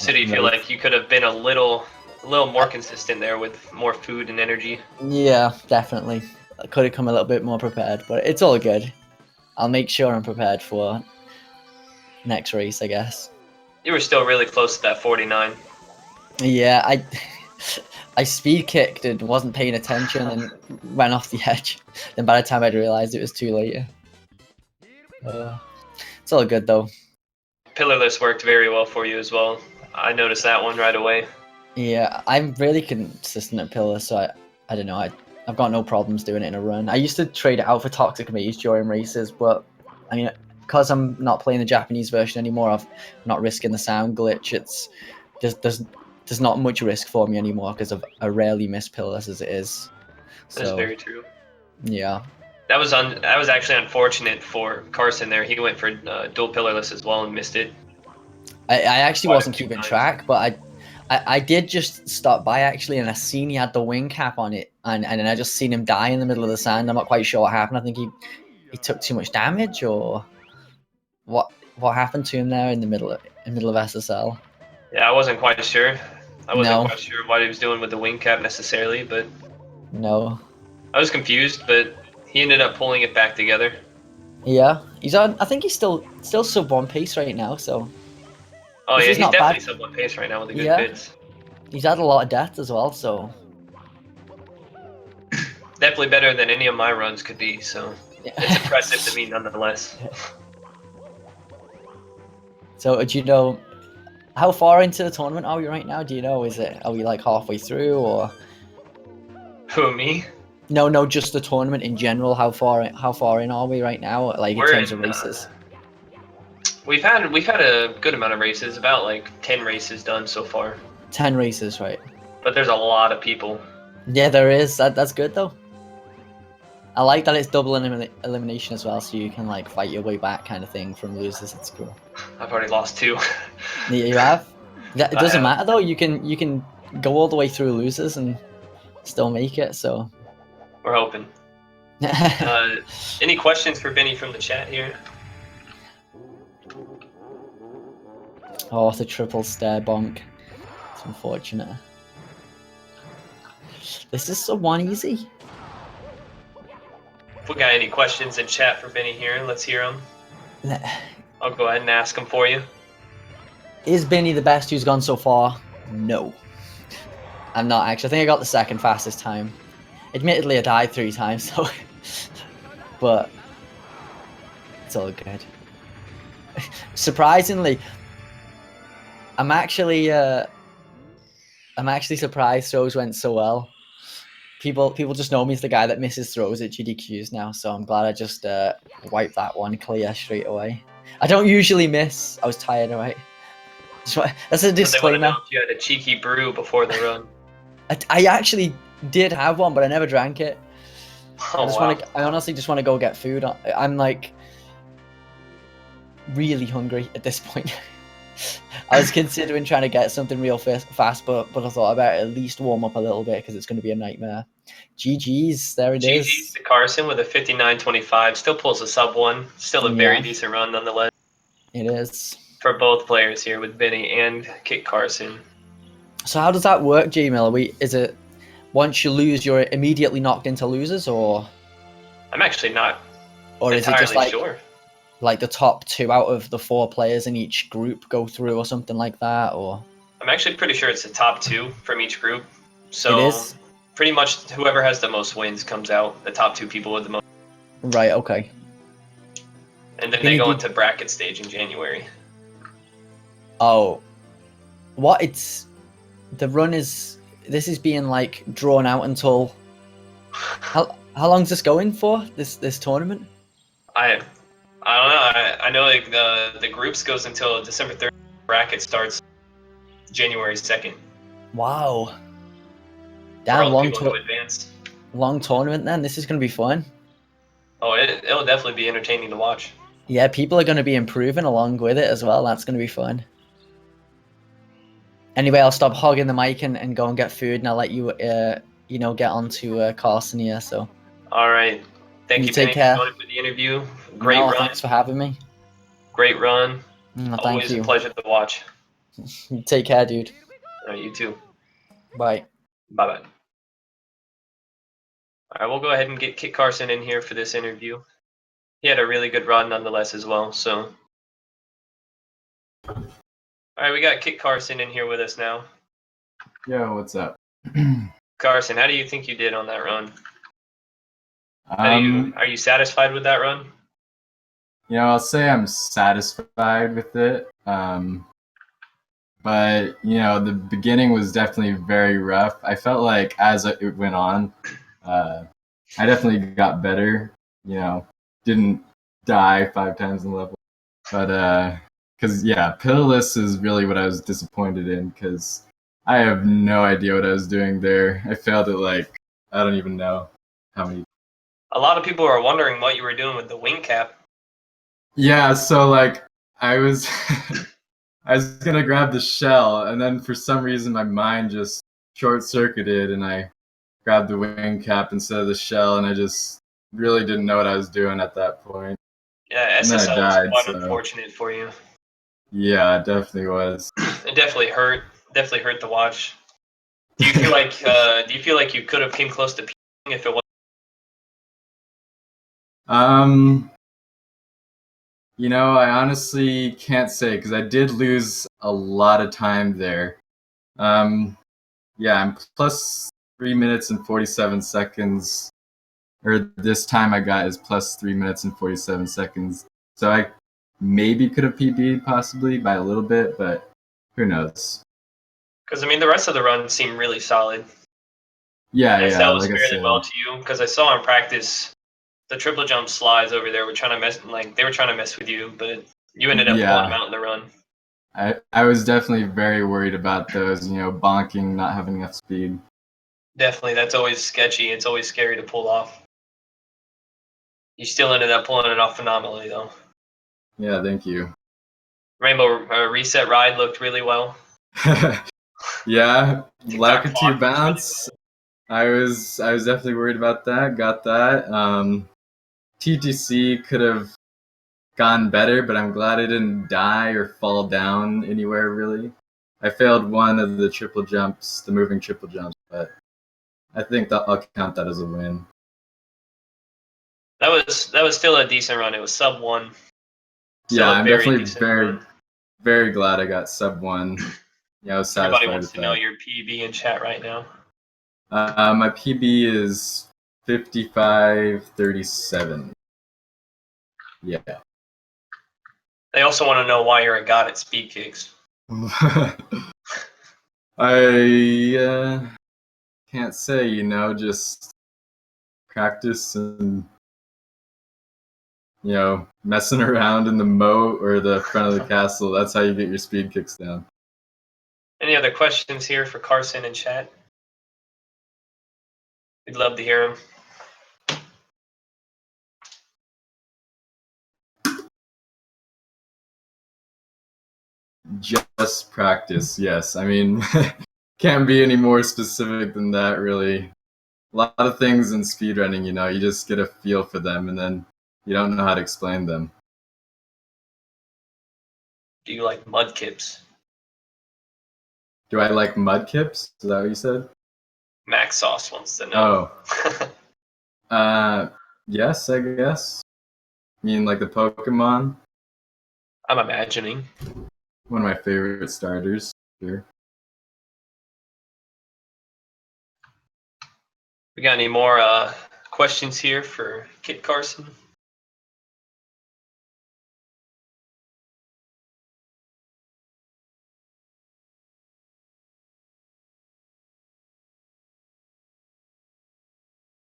do you feel like you could have been a little more consistent there with more food and energy? Yeah, definitely. I could have come a little bit more prepared, but it's all good. I'll make sure I'm prepared for next race, I guess. You were still really close to that 49. Yeah, I speed kicked and wasn't paying attention and went off the edge. Then by the time I'd realised it was too late. It's all good though. Pillarless worked very well for you as well. I noticed that one right away. Yeah, I'm really consistent at Pillar, so I don't know. I've got no problems doing it in a run. I used to trade it out for Toxic Mage during races, but I mean, because I'm not playing the Japanese version anymore, I'm not risking the sound glitch. It's there's not much risk for me anymore because I rarely miss Pillarless as it is. So, That's very true. Yeah. That was actually unfortunate for Carson there. He went for dual Pillarless as well and missed it. I actually wasn't keeping track, but I did just stop by actually, and I seen he had the wing cap on it, and then I just seen him die in the middle of the sand. I'm not quite sure what happened. I think he took too much damage, or what happened to him there in the middle of SSL. Yeah, I wasn't quite sure. I wasn't quite sure what he was doing with the wing cap necessarily, but no, I was confused. But he ended up pulling it back together. Yeah, he's on. I think he's still sub 1 pace right now. So. Oh yeah, he's definitely sub 1 pace right now with the good bits. He's had a lot of death as well, so definitely better than any of my runs could be. So it's impressive to me nonetheless. So do you know how far into the tournament are we right now? Do you know? Are we like halfway through or? Who, me? No, just the tournament in general. How far in are we right now? Like in terms of races. We've had a good amount of races, about like 10 races done so far. 10 races, right? But there's a lot of people. Yeah, there is. That's good though. I like that it's double elimination as well, so you can like fight your way back kind of thing from losers. It's cool. I've already lost 2. You have? It doesn't matter though. You can go all the way through losers and still make it. So we're hoping. Any questions for Biinny from the chat here? Oh, the triple stare bonk. It's unfortunate. This is so 1 easy. If we got any questions in chat for Biinny here, let's hear them. I'll go ahead and ask them for you. Is Biinny the best who's gone so far? No. I'm not actually. I think I got the second fastest time. Admittedly, I died 3 times, so... but... it's all good. Surprisingly... I'm actually surprised throws went so well. People just know me as the guy that misses throws at GDQs now, so I'm glad I just wiped that one clear straight away. I don't usually miss. I was tired, alright. That's a disclaimer. They want to know if you had a cheeky brew before the run. I actually did have one, but I never drank it. Oh, I honestly just want to go get food. I'm like really hungry at this point. I was considering trying to get something real fast, but I thought I better at least warm up a little bit because it's going to be a nightmare. GG's, there it is. GG's to Carson with a 59.25. Still pulls a sub 1. Still a very decent run nonetheless. It is. For both players here with Biinny and kitcarsonn. So how does that work, Gmail? Is it once you lose, you're immediately knocked into losers, or I'm actually not is it just entirely sure. like the top 2 out of the 4 players in each group go through, or something like that, or? I'm actually pretty sure it's the top 2 from each group. It So is? pretty much whoever has the most wins comes out. The top 2 people with the most, Right, okay. and then they Biinny, go into bracket stage in January. Oh, what? The run is, this is being like drawn out until, how long's this going for, this tournament? I don't know. I know like the groups goes until December 3rd. Bracket starts January 2nd. Wow. For Damn, all the people who advance. long tournament then. This is going to be fun. Oh, it'll definitely be entertaining to watch. Yeah, people are going to be improving along with it as well. That's going to be fun. Anyway, I'll stop hogging the mic and go and get food, and I'll let you, get on to Carson here. So, All right. Thank you, take Biinny, care. for joining for the interview. Great run. Thanks for having me. Great run. Thank Always you. a pleasure to watch. You take care, dude. All right, you too. Bye. Bye-bye. All right, we'll go ahead and get Kit Carson in here for this interview. He had a really good run nonetheless as well, so. All right, we got Kit Carson in here with us now. Yo, what's up? Carson, how do you think you did on that run? Are you satisfied with that run? I'll say I'm satisfied with it. But the beginning was definitely very rough. I felt like as it went on, I definitely got better. Didn't die 5 times in level, but because pillless is really what I was disappointed in, because I have no idea what I was doing there. I failed at like, I don't even know how many. A lot of people are wondering what you were doing with the wing cap. Yeah, so like I was I was gonna grab the shell, and then for some reason my mind just short circuited, and I grabbed the wing cap instead of the shell, and I just really didn't know what I was doing at that point. Yeah, And then I SSL was died, quite so unfortunate for you. yeah, it definitely was. It definitely hurt. Definitely hurt to watch. Do you feel like you could have came close to peaking if it was? I honestly can't say, because I did lose a lot of time there. I'm plus 3 minutes and 47 seconds, or this time I got is plus 3 minutes and 47 seconds. So I maybe could have PB'd possibly by a little bit, but who knows? Because I mean, the rest of the run seemed really solid. Yeah, That was like I fairly said. well to you, because I saw in practice the triple jump slides over there were trying to mess with you, but you ended up pulling them out in the run. I was definitely very worried about those, bonking, not having enough speed. Definitely, that's always sketchy. It's always scary to pull off. You still ended up pulling it off phenomenally, though. Yeah, thank you. Rainbow Reset Ride looked really well. Yeah, TikTok Lakitu clock bounce. Really well. I was definitely worried about that. Got that. TTC could have gone better, but I'm glad I didn't die or fall down anywhere really. I failed one of the triple jumps, the moving triple jumps, but I think that I'll count that as a win. That was still a decent run. It was sub 1. Still Yeah, a I'm very definitely decent run. very glad I got sub 1. Yeah, I was satisfied. Everybody wants to know that. your PB in chat right now. My PB is 55:37. Yeah. They also want to know why you're a god at speed kicks. I can't say, just practice and, messing around in the moat or the front of the castle. That's how you get your speed kicks down. Any other questions here for Carson in chat? We'd love to hear them. Just practice, yes. I mean, can't be any more specific than that, really. A lot of things in speedrunning, you just get a feel for them, and then you don't know how to explain them. Do you like mud kips? Do I like mudkips? Is that what you said? Max Sauce wants to know. Oh. Yes, I guess. I mean, like the Pokemon, I'm imagining. one of my favorite starters. Sure. We got any more questions here for Kit Carson?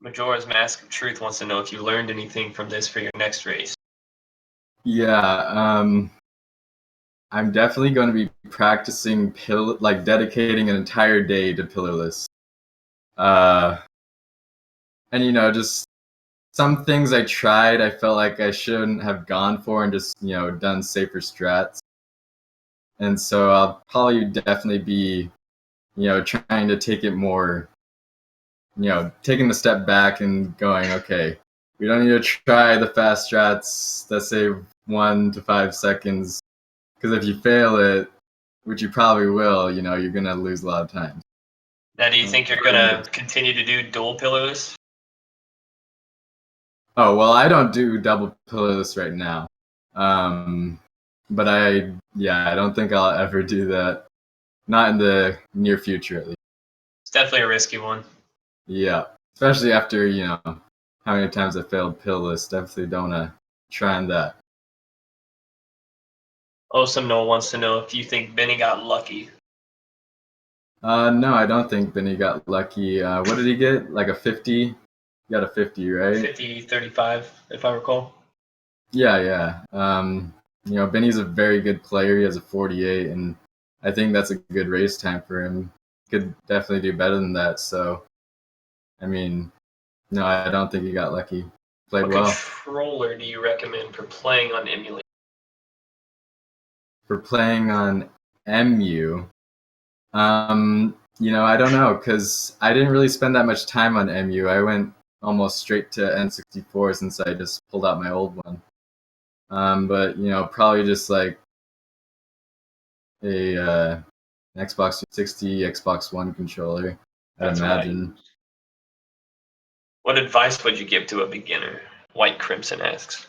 Majora's Mask of Truth wants to know if you learned anything from this for your next race. Yeah, I'm definitely going to be practicing like dedicating an entire day to pillarless. And just some things I tried, I felt like I shouldn't have gone for and just done safer strats. And so I'll probably definitely be trying to take it more, taking the step back and going, okay, we don't need to try the fast strats that save 1 to 5 seconds, because if you fail it, which you probably will, you're gonna lose a lot of time. Now, do you think you're going to continue to do dual pillarless? Oh well, I don't do double pillarless right now, but I don't think I'll ever do that. Not in the near future, at least. It's definitely a risky one. Yeah, especially after how many times I failed pillarless. Definitely don't try on that. Awesome Noel wants to know if you think Biinny got lucky. No, I don't think Biinny got lucky. What did he get? Like a 50? He got a 50, right? 50, 35, if I recall. Yeah. Biinny's a very good player. He has a 48, and I think that's a good race time for him. Could definitely do better than that. So, I mean, no, I don't think he got lucky. Played What well. controller do you recommend for playing on emulator? For playing on MU, I don't know, because I didn't really spend that much time on MU. I went almost straight to N64 since I just pulled out my old one. But probably just like a Xbox 360, Xbox One controller, I'd That's imagine. What advice would you give to a beginner? White Crimson asks.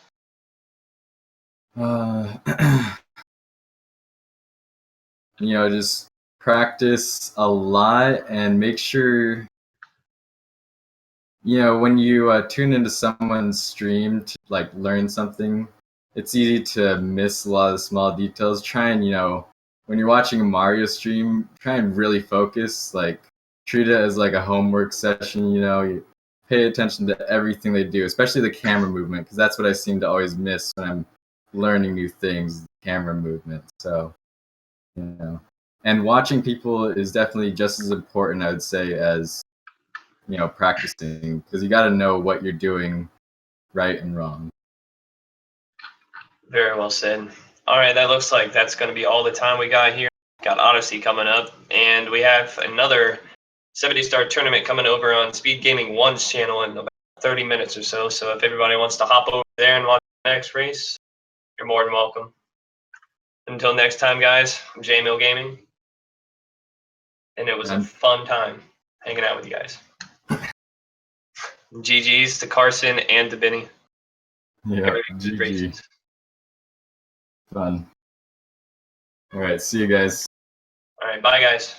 Just practice a lot and make sure, when you tune into someone's stream to like learn something, it's easy to miss a lot of the small details. Try and, when you're watching a Mario stream, try and really focus, like treat it as like a homework session, you pay attention to everything they do, especially the camera movement, because that's what I seem to always miss when I'm learning new things, camera movement. So, and watching people is definitely just as important, I would say, as practicing, because you got to know what you're doing right and wrong. Very well said. All right, that looks like that's going to be all the time we got here. Got Odyssey coming up, and we have another 70-star tournament coming over on Speed Gaming 1's channel in about 30 minutes or so. So if everybody wants to hop over there and watch the next race, you're more than welcome. Until next time, guys, I'm J-Mill Gaming, and it was a fun time hanging out with you guys. GG's to Carson and to Biinny. Yeah, GG. Fun. All right, see you guys. All right, bye, guys.